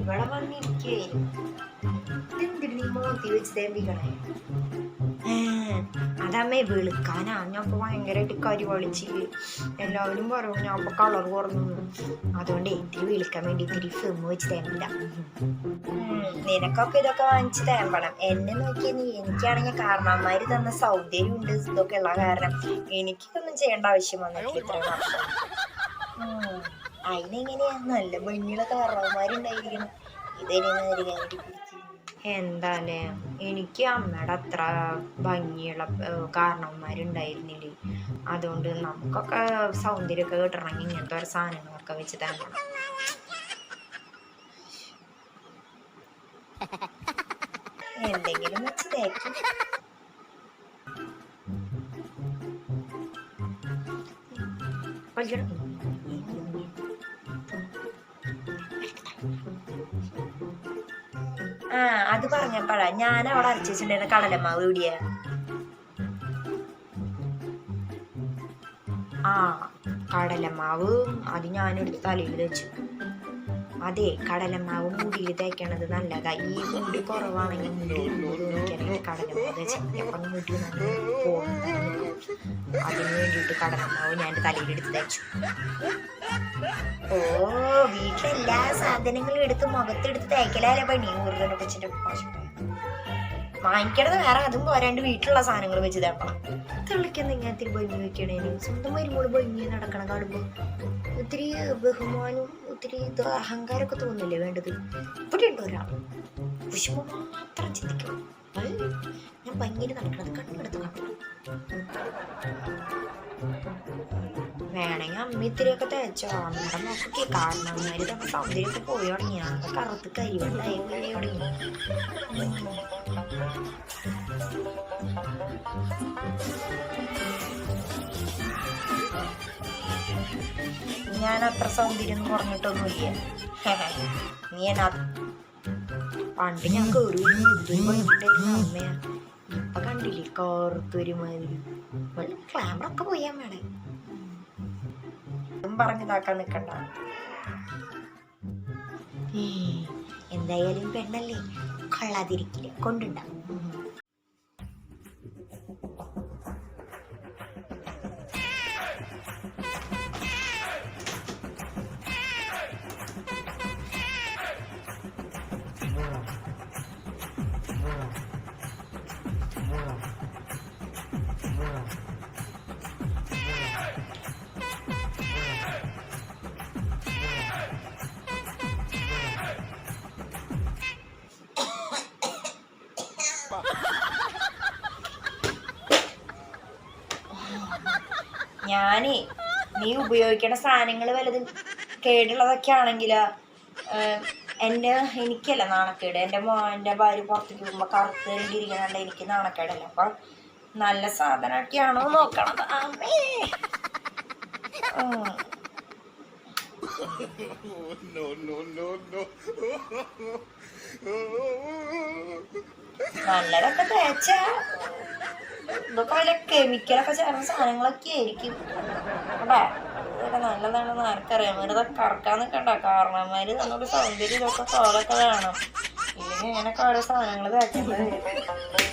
ഇവിടെ വന്നിരിക്കേ എന്തിന് നീ മോത്തി വെച്ച് തേമ്പിക്കണേ? അതമ്മേ വെളുക്കാനാ. ഞാൻ ഇപ്പൊ ഭയങ്കരമായിട്ട് കരി വളിച്ച് എല്ലാവരും പറയും ഞാൻ ഇപ്പൊ കളർ കുറഞ്ഞു. അതുകൊണ്ട് ഇത്തിരി വെളുക്കാൻ വേണ്ടി ഇത്തിരി ഫിം വെച്ച് തേമ്പില്ല. നിനക്കൊക്കെ ഇതൊക്കെ വാങ്ങിച്ച് തേമ്പണം. എന്നെ നോക്കിയ നീ എനിക്കാണെങ്കിൽ കാരണവന്മാര് തന്ന സൗന്ദര്യം ഉണ്ട് ഇതൊക്കെ ഉള്ള കാരണം എനിക്കിതൊന്നും ചെയ്യേണ്ട ആവശ്യം വന്നിട്ടില്ല ഇത്രയും വർഷം. അതിനെങ്ങനെയാ നല്ല ഭംഗിയുള്ള കാരണവന്മാരുണ്ടായിരിക്കണം. ഇതൊരു കാര്യം എന്താല്ലേ എനിക്ക് അമ്മയുടെ അത്ര ഭംഗിയുള്ള കാരണവന്മാരുണ്ടായിരുന്നില്ലേ. അതുകൊണ്ട് നമുക്കൊക്കെ സൗന്ദര്യമൊക്കെ കിട്ടണമെങ്കിൽ ഇങ്ങനത്തെ ഒരു സാധനങ്ങളൊക്കെ വെച്ച് തരണം. എന്തെങ്കിലും വെച്ച് തേക്കും. അത് പറഞ്ഞപ്പോഴാ ഞാൻ അവിടെ അരച്ചിട്ടുണ്ടായിരുന്ന കടലമാവ് എവിടെയാ? കടലമാവ് അത് ഞാനെടുത്ത് തലയിൽ വെച്ചു. അതെ, കടലമാവ് മുടിയിൽ തേക്കണത് നല്ലതാ. ഈ മുടി കുറവാണെങ്കിൽ മുടി തോന്നിക്കാനായിട്ട് കടലമാവ് തേച്ചപ്പം മുടി നല്ല പോകുന്നു. അതിന് വേണ്ടിയിട്ട് കടലമാവ് ഞാൻ എൻ്റെ തലയിലെടുത്ത് തേച്ചു. വീട്ടിലെല്ലാ സാധനങ്ങളും എടുത്ത് മുഖത്തെടുത്ത് തേക്കലല്ലേ പണി. ഊർജ്ജനെ വെച്ചിട്ട് വാങ്ങിക്കണത് വേറെ, അതും പോരാണ്ട് വീട്ടിലുള്ള സാധനങ്ങൾ വെച്ച് തേക്കണം. തെളിക്കുന്ന ഇങ്ങനത്തെ ഭംഗി വെക്കണേന് സ്വന്തം വരുമ്പോഴും ഭംഗി നടക്കണം കാണുമ്പോൾ ഒത്തിരി ബഹുമാനവും ഒത്തിരി അഹങ്കാരമൊക്കെ തോന്നില്ലേ വേണ്ടത്? ഇവിടെ ഉണ്ടോ ഒരാൾ വിഷമം മാത്രം ചിന്തിക്കണം. ഞാൻ ഭംഗിയിൽ നടക്കണത് കണ്ണെടുത്ത് കാണണം. വേണമെങ്കിൽ അമ്മ ഇത്തിരിയൊക്കെ തേച്ചോ. അമ്മയുടെ നോക്കി കാരണവന്മാര് തന്നെ സൗന്ദര്യമൊക്കെ പോയി തുടങ്ങി. അതൊക്കെ കറുത്ത് കരിവണ്ടായി പോയി തുടങ്ങി. ഞാൻ അത്ര സൗന്ദര്യം കുറഞ്ഞിട്ടൊന്നുമില്ല. നീ എന്നാ പണ്ട് ഞാൻ കയറി അമ്മയാ. ഇപ്പൊ കണ്ടില്ലേ കറുത്തൊരു മാതിരി. ക്ലാമറൊക്കെ പോയാ മേടെ പറഞ്ഞതാക്കാൻ നിക്കണ്ട. എന്തായാലും പെണ്ണല്ലേ, കൊള്ളാതിരിക്കില്ല, കൊണ്ടുണ്ടാവും. ഞാനേ നീ ഉപയോഗിക്കണ സാധനങ്ങൾ വല്ലതും കേടുള്ളതൊക്കെ ആണെങ്കിലോ എനിക്കല്ല നാണക്കേട്. എൻ്റെ ഭാര്യ പുറത്തേക്ക് പോകുമ്പോൾ കറുത്തിരിക്കണണ്ട് എനിക്ക് നാണക്കേടല്ല. അപ്പൊ നല്ല സാധനമൊക്കെയാണോ നോക്കണത്. നല്ലതൊക്കെ തേച്ച ഇതൊക്കെ വല്ല കെമിക്കലൊക്കെ ചേർന്ന സാധനങ്ങളൊക്കെ ആയിരിക്കും. അല്ലേ ഇതൊക്കെ നല്ലതാണെന്ന് ആർക്കറിയാം. ഇതൊക്കെ കറക്കാൻ നിൽക്കണ്ട. കാരണവന്മാര് നമ്മുടെ സൗന്ദര്യം ഇതൊക്കെ തോലൊക്കെ വേണം. ഇല്ലെങ്കിൽ ഇങ്ങനെയൊക്കെ ഓരോ സാധനങ്ങൾ തേക്കേണ്ടത് വരും.